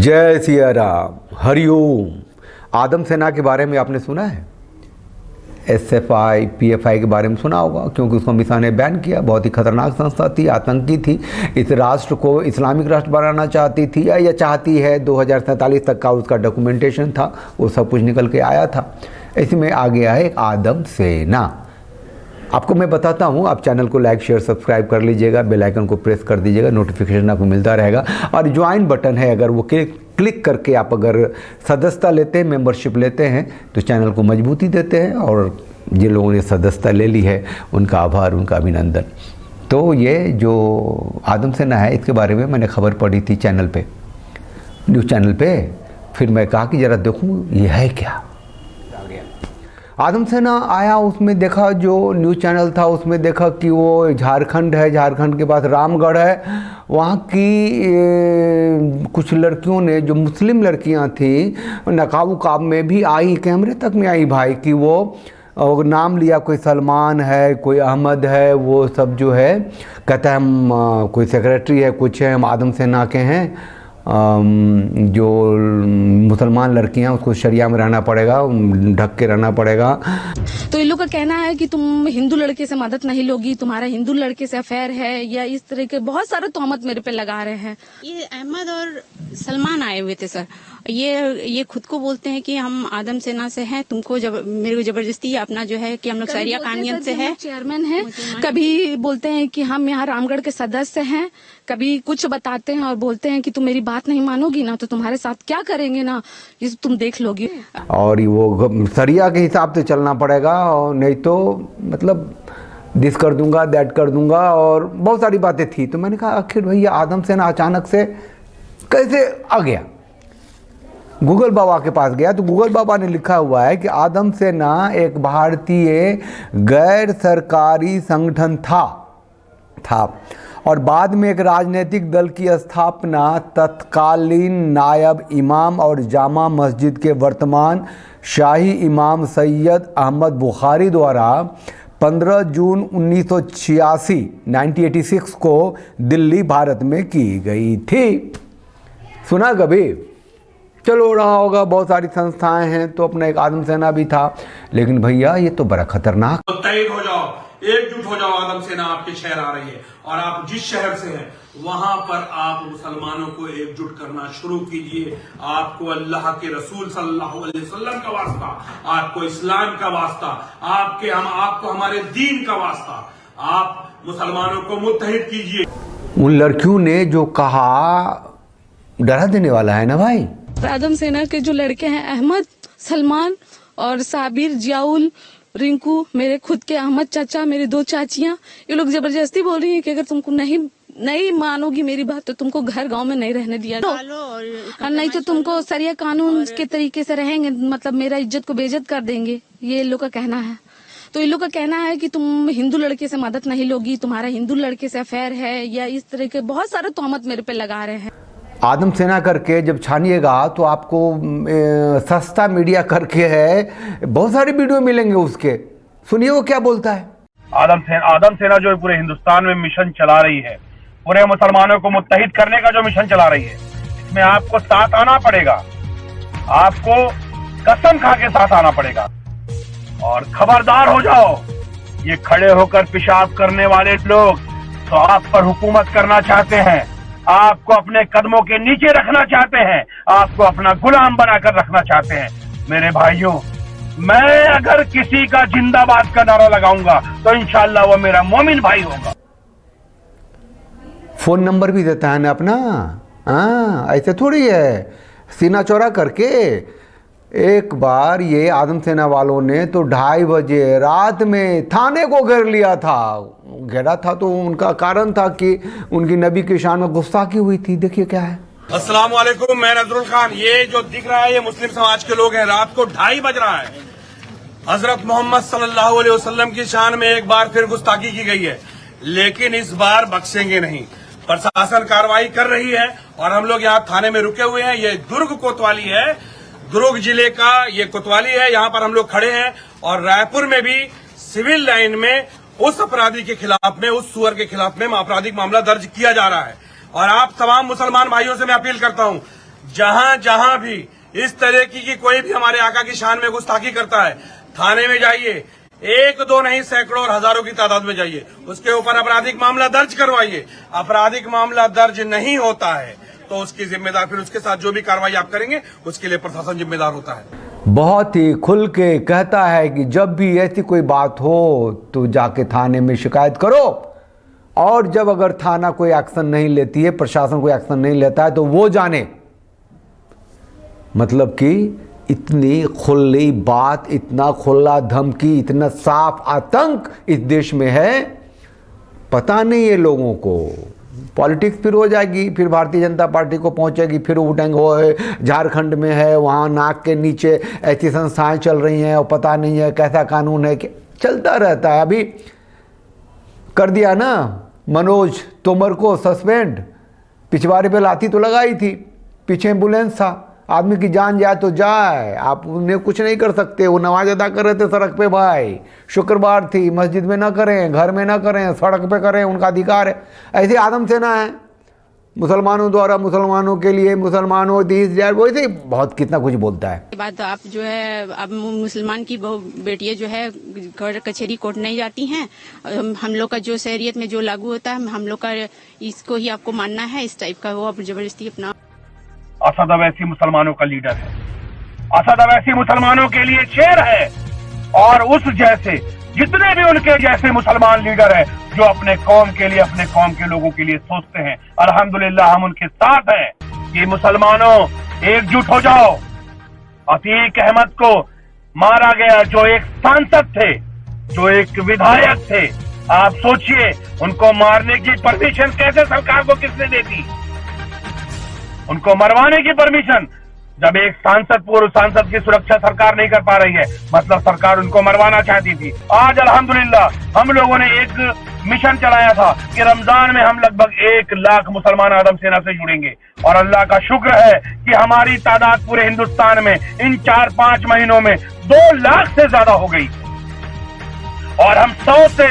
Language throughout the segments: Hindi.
जय सिया राम, हरिओम। आदम सेना के बारे में आपने सुना है? SFI, PFI के बारे में सुना होगा, क्योंकि उसको अमित शाह ने बैन किया। बहुत ही खतरनाक संस्था थी, आतंकी थी। इस राष्ट्र को इस्लामिक राष्ट्र बनाना चाहती थी या चाहती है। 2047 तक का उसका डॉक्यूमेंटेशन था, वो सब कुछ निकल के आया था। इसमें आ गया है आदम सेना। आपको मैं बताता हूँ, आप चैनल को लाइक शेयर सब्सक्राइब कर लीजिएगा, बेल आइकन को प्रेस कर दीजिएगा, नोटिफिकेशन आपको मिलता रहेगा। और ज्वाइन बटन है, अगर वो क्लिक करके आप अगर सदस्यता लेते हैं, मेंबरशिप लेते हैं, तो चैनल को मजबूती देते हैं। और जिन लोगों ने सदस्यता ले ली है, उनका आभार, उनका अभिनंदन। तो ये जो आदम सेना है, इसके बारे में मैंने खबर पढ़ी थी चैनल पे, न्यूज़ चैनल पे। फिर मैं कहा कि ज़रा देखूँ ये है क्या। आदम सेना आया, उसमें देखा जो न्यूज़ चैनल था, उसमें देखा कि वो झारखंड है, झारखंड के पास रामगढ़ है। वहाँ की कुछ लड़कियों ने, जो मुस्लिम लड़कियाँ थी, नकाब उकाब में भी आई, कैमरे तक में आई भाई, कि वो नाम लिया, कोई सलमान है, कोई अहमद है, वो सब जो है कहता है हम कोई सेक्रेटरी है, कुछ है, हम आदम सेना के हैं। जो मुसलमान लड़कियां, उसको शरिया में रहना पड़ेगा, ढक के रहना पड़ेगा। तो इन लोग का कहना है कि तुम हिंदू लड़के से मदद नहीं लोगी, तुम्हारा हिंदू लड़के से अफेयर है, या इस तरह के बहुत सारे तोहमत मेरे पे लगा रहे हैं। ये अहमद और सलमान आए हुए थे सर। ये खुद को बोलते हैं कि हम आदम सेना से हैं, तुमको मेरे को जबरदस्ती अपना जो है कि हम लोग शरिया कानून से है, चेयरमैन है। कभी बोलते हैं कि हम यहाँ रामगढ़ के सदस्य हैं, कभी कुछ बताते हैं और बोलते हैं कि तुम मेरी बात नहीं मानोगी ना, तो तुम्हारे साथ क्या करेंगे ना, ये तुम देख लोगी। और वो शरिया के हिसाब से चलना पड़ेगा, और नहीं तो मतलब दिस कर दूंगा, दैट कर दूंगा, और बहुत सारी बातें थी। तो मैंने कहा आखिर भैया आदम सेना अचानक से कैसे आ गया। गूगल बाबा के पास गया, तो गूगल बाबा ने लिखा हुआ है कि आदम सेना एक भारतीय गैर सरकारी संगठन था और बाद में एक राजनीतिक दल की स्थापना तत्कालीन नायब इमाम और जामा मस्जिद के वर्तमान शाही इमाम सैयद अहमद बुखारी द्वारा 15 जून 1986 को दिल्ली, भारत में की गई थी। सुना कभी? चलो रहा होगा, बहुत सारी संस्थाएं हैं, तो अपना एक आदम सेना भी था। लेकिन भैया ये तो बड़ा खतरनाक। तो तैयार हो जाओ, एकजुट हो जाओ, आदम सेना आपके शहर आ रही है। और आप जिस शहर से हैं, वहां पर आप मुसलमानों को एकजुट करना शुरू कीजिए। आपको अल्लाह के रसूल सल्लल्लाहु अलैहि वसल्लम का वास्ता, आपको इस्लाम का वास्ता, आपको हमारे दीन का वास्ता, आप मुसलमानों को मुत्तहिद कीजिए। उन लड़कियों ने जो कहा, डरा देने वाला है ना भाई। आदम सेना के जो लड़के हैं, अहमद, सलमान और साबिर, जियाउल, रिंकू, मेरे खुद के अहमद चाचा, मेरी 2 चाचियां, ये लोग जबरदस्ती बोल रही हैं कि अगर तुमको नहीं मानोगी मेरी बात, तो तुमको घर गांव में नहीं रहने दिया और नहीं तो तुमको शरिया कानून के तरीके से रहेंगे, मतलब मेरा इज्जत को बेइज्जत कर देंगे। ये इन लोग का कहना है। तो इन लोग का कहना है कि तुम हिंदू लड़के से मदद नहीं लोगी, तुम्हारा हिंदू लड़के से अफेयर है, या इस तरह के बहुत सारे तोहमत मेरे पे लगा रहे हैं। आदम सेना करके जब छानिएगा तो आपको सस्ता मीडिया करके है, बहुत सारी वीडियो मिलेंगे उसके। सुनिए वो क्या बोलता है। आदम सेना जो पूरे हिंदुस्तान में मिशन चला रही है, पूरे मुसलमानों को मुत्तहिद करने का जो मिशन चला रही है, इसमें आपको साथ आना पड़ेगा। आपको कसम खा के साथ आना पड़ेगा। और खबरदार हो जाओ, ये खड़े होकर पेशाब करने वाले लोग तो आप पर हुकूमत करना चाहते हैं, आपको अपने कदमों के नीचे रखना चाहते हैं, आपको अपना गुलाम बनाकर रखना चाहते हैं। मेरे भाइयों, मैं अगर किसी का जिंदाबाद का नारा लगाऊंगा तो इंशाअल्लाह वो मेरा मोमिन भाई होगा। फोन नंबर भी देता है ना अपना। हाँ, ऐसे थोड़ी है सीना चौड़ा करके। एक बार ये आदम सेना वालों ने तो 2:30 बजे रात में थाने को घेर लिया था। घेरा था तो उनका कारण था कि उनकी नबी की शान में गुस्ताखी हुई थी। देखिए क्या है। अस्सलाम वालेकुम, मैं नजरुल खान। ये जो दिख रहा है, ये मुस्लिम समाज के लोग हैं। रात को 2:30 बज रहा है। हजरत मोहम्मद सल्लल्लाहु अलैहि वसल्लम की शान में एक बार फिर गुस्ताखी की गई है, लेकिन इस बार बख्शेंगे नहीं। प्रशासन कार्रवाई कर रही है और हम लोग यहाँ थाने में रुके हुए हैं। ये दुर्ग कोतवाली है, दुर्ग जिले का ये कोतवाली है। यहाँ पर हम लोग खड़े हैं और रायपुर में भी सिविल लाइन में उस अपराधी के खिलाफ में, उस सुअर के खिलाफ में आपराधिक मामला दर्ज किया जा रहा है। और आप तमाम मुसलमान भाइयों से मैं अपील करता हूं, जहां जहां भी इस तरह की कोई भी हमारे आका की शान में गुस्ताखी करता है, थाने में जाइए, एक दो नहीं सैकड़ों और हजारों की तादाद में जाइए, उसके ऊपर आपराधिक मामला दर्ज करवाइए। आपराधिक मामला दर्ज नहीं होता है तो उसकी जिम्मेदार, फिर उसके साथ जो भी कार्रवाई आप करेंगे उसके लिए प्रशासन जिम्मेदार होता है। बहुत ही खुल के कहता है कि जब भी ऐसी कोई बात हो तो जाके थाने में शिकायत करो, और जब अगर थाना कोई एक्शन नहीं लेती है, प्रशासन कोई एक्शन नहीं लेता है, तो वो जाने। मतलब कि इतनी खुली बात, इतना खुला धमकी, इतना साफ आतंक इस देश में है, पता नहीं है लोगों को। पॉलिटिक्स फिर हो जाएगी, फिर भारतीय जनता पार्टी को पहुंचेगी, फिर उठेंगे वो झारखंड में है, वहाँ नाक के नीचे ऐसी संस्थाएं चल रही हैं और पता नहीं है कैसा कानून है, कि चलता रहता है। अभी कर दिया ना मनोज तोमर को सस्पेंड, पिछवाड़े पे लाठी तो लगाई थी, पीछे एम्बुलेंस था, आदमी की जान जाए तो जाए, आप उन्हें कुछ नहीं कर सकते। वो नमाज अदा कर रहे थे सड़क पे भाई, शुक्रवार थी, मस्जिद में ना करें, घर में ना करें, सड़क पे करें, उनका अधिकार है। ऐसे आदम सेना है, मुसलमानों द्वारा मुसलमानों के लिए, मुसलमानों दीस जाए, वैसे बहुत कितना कुछ बोलता है। बात आप जो है, अब मुसलमान की बेटियां जो है कचहरी कोर्ट नहीं जाती हैं। हम लोग का जो शहरियत में जो लागू होता है, हम लोग का इसको ही आपको मानना है, इस टाइप का वो अब जबरदस्ती अपना। असद अवैसी मुसलमानों का लीडर है, असद अवैसी मुसलमानों के लिए शेर है, और उस जैसे जितने भी उनके जैसे मुसलमान लीडर हैं जो अपने कौम के लिए, अपने कौम के लोगों के लिए सोचते हैं, अल्हम्दुलिल्लाह हम उनके साथ हैं कि मुसलमानों एकजुट हो जाओ। अतीक अहमद को मारा गया, जो एक सांसद थे, जो एक विधायक थे, आप सोचिए उनको मारने की परमिशन कैसे सरकार को किसने दे दी? उनको मरवाने की परमिशन जब एक सांसद, पूर्व सांसद की सुरक्षा सरकार नहीं कर पा रही है, मतलब सरकार उनको मरवाना चाहती थी। आज अल्हम्दुलिल्लाह हम लोगों ने एक मिशन चलाया था कि रमजान में हम लगभग 1 लाख मुसलमान आदम सेना से जुड़ेंगे, और अल्लाह का शुक्र है कि हमारी तादाद पूरे हिंदुस्तान में इन 4-5 महीनों में 2 लाख से ज्यादा हो गई, और हम 100 से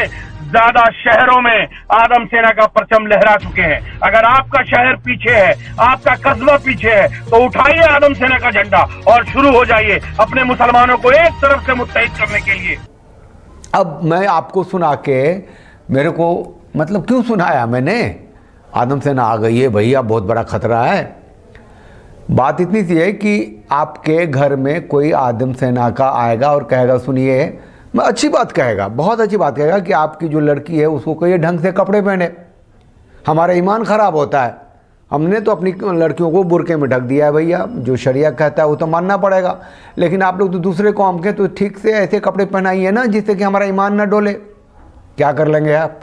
ज्यादा शहरों में आदम सेना का परचम लहरा चुके हैं। अगर आपका शहर पीछे है, आपका कस्बा पीछे है, तो उठाइए आदम सेना का झंडा और शुरू हो जाइए अपने मुसलमानों को एक तरफ से मुत्तहिद करने के लिए। अब मैं आपको सुना के, मेरे को मतलब क्यों सुनाया मैंने, आदम सेना आ गई है भैया, बहुत बड़ा खतरा है। बात इतनी सी है कि आपके घर में कोई आदम सेना का आएगा और कहेगा सुनिए, मैं अच्छी बात कहेगा, बहुत अच्छी बात कहेगा कि आपकी जो लड़की है उसको कहिए ढंग से कपड़े पहने, हमारा ईमान ख़राब होता है। हमने तो अपनी लड़कियों को बुरके में ढक दिया है भैया, जो शरिया कहता है वो तो मानना पड़ेगा, लेकिन आप लोग तो दूसरे कौम के, तो ठीक से ऐसे कपड़े पहनाइए ना जिससे कि हमारा ईमान ना डोले। क्या कर लेंगे आप,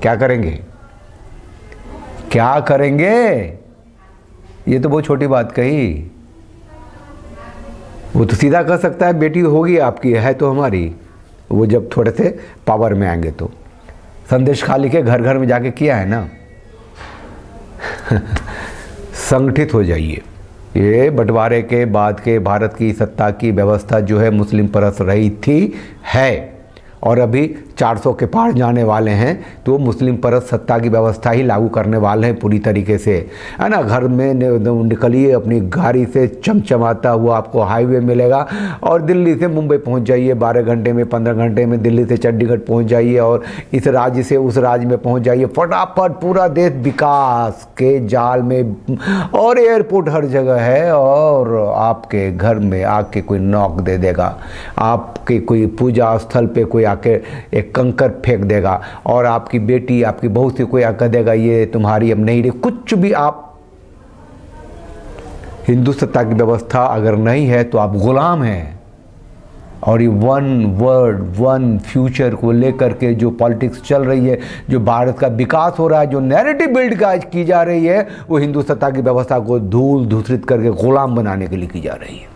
क्या करेंगे, क्या करेंगे? ये तो बहुत छोटी बात कही। वो तो सीधा कह सकता है बेटी होगी आपकी, है तो हमारी, वो जब थोड़े से पावर में आएंगे तो। संदेश खाली के घर घर में जाके किया है ना। संगठित हो जाइए। ये बंटवारे के बाद के भारत की सत्ता की व्यवस्था जो है मुस्लिम परस्त रही थी, है, और अभी 400 के पार जाने वाले हैं, तो मुस्लिम परस्त सत्ता की व्यवस्था ही लागू करने वाले हैं पूरी तरीके से, है ना। घर में निकलिए अपनी गाड़ी से, चमचमाता हुआ आपको हाईवे मिलेगा, और दिल्ली से मुंबई पहुंच जाइए 12 घंटे में, 15 घंटे में दिल्ली से चंडीगढ़ पहुंच जाइए, और इस राज्य से उस राज्य में पहुंच जाइए फटाफट। पूरा देश विकास के जाल में, और एयरपोर्ट हर जगह है, और आपके घर में आके कोई नॉक दे देगा, आपके कोई पूजा स्थल पे कोई आके एक कंकर फेंक देगा, और आपकी बेटी, आपकी बहू से कोई आकर देगा ये तुम्हारी अब नहीं रही, कुछ भी। आप हिंदू सत्ता की व्यवस्था अगर नहीं है तो आप गुलाम हैं। और ये वन वर्ड वन फ्यूचर को लेकर के जो पॉलिटिक्स चल रही है, जो भारत का विकास हो रहा है, जो नैरेटिव बिल्ड की जा रही है, वो हिंदू सत्ता की व्यवस्था को धूल धूसरित करके गुलाम बनाने के लिए की जा रही है।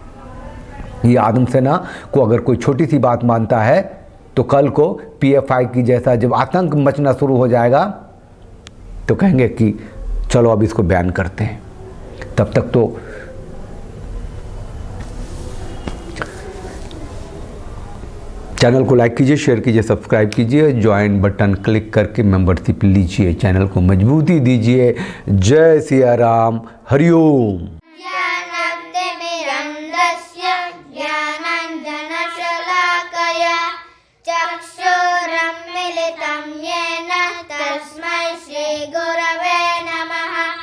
ये आदम सेना को अगर कोई छोटी सी बात मानता है तो कल को PFI की जैसा जब आतंक मचना शुरू हो जाएगा तो कहेंगे कि चलो अब इसको बैन करते हैं। तब तक तो चैनल को लाइक कीजिए, शेयर कीजिए, सब्सक्राइब कीजिए, ज्वाइन बटन क्लिक करके मेंबरशिप लीजिए, चैनल को मजबूती दीजिए। जय सिया राम, हरिओम।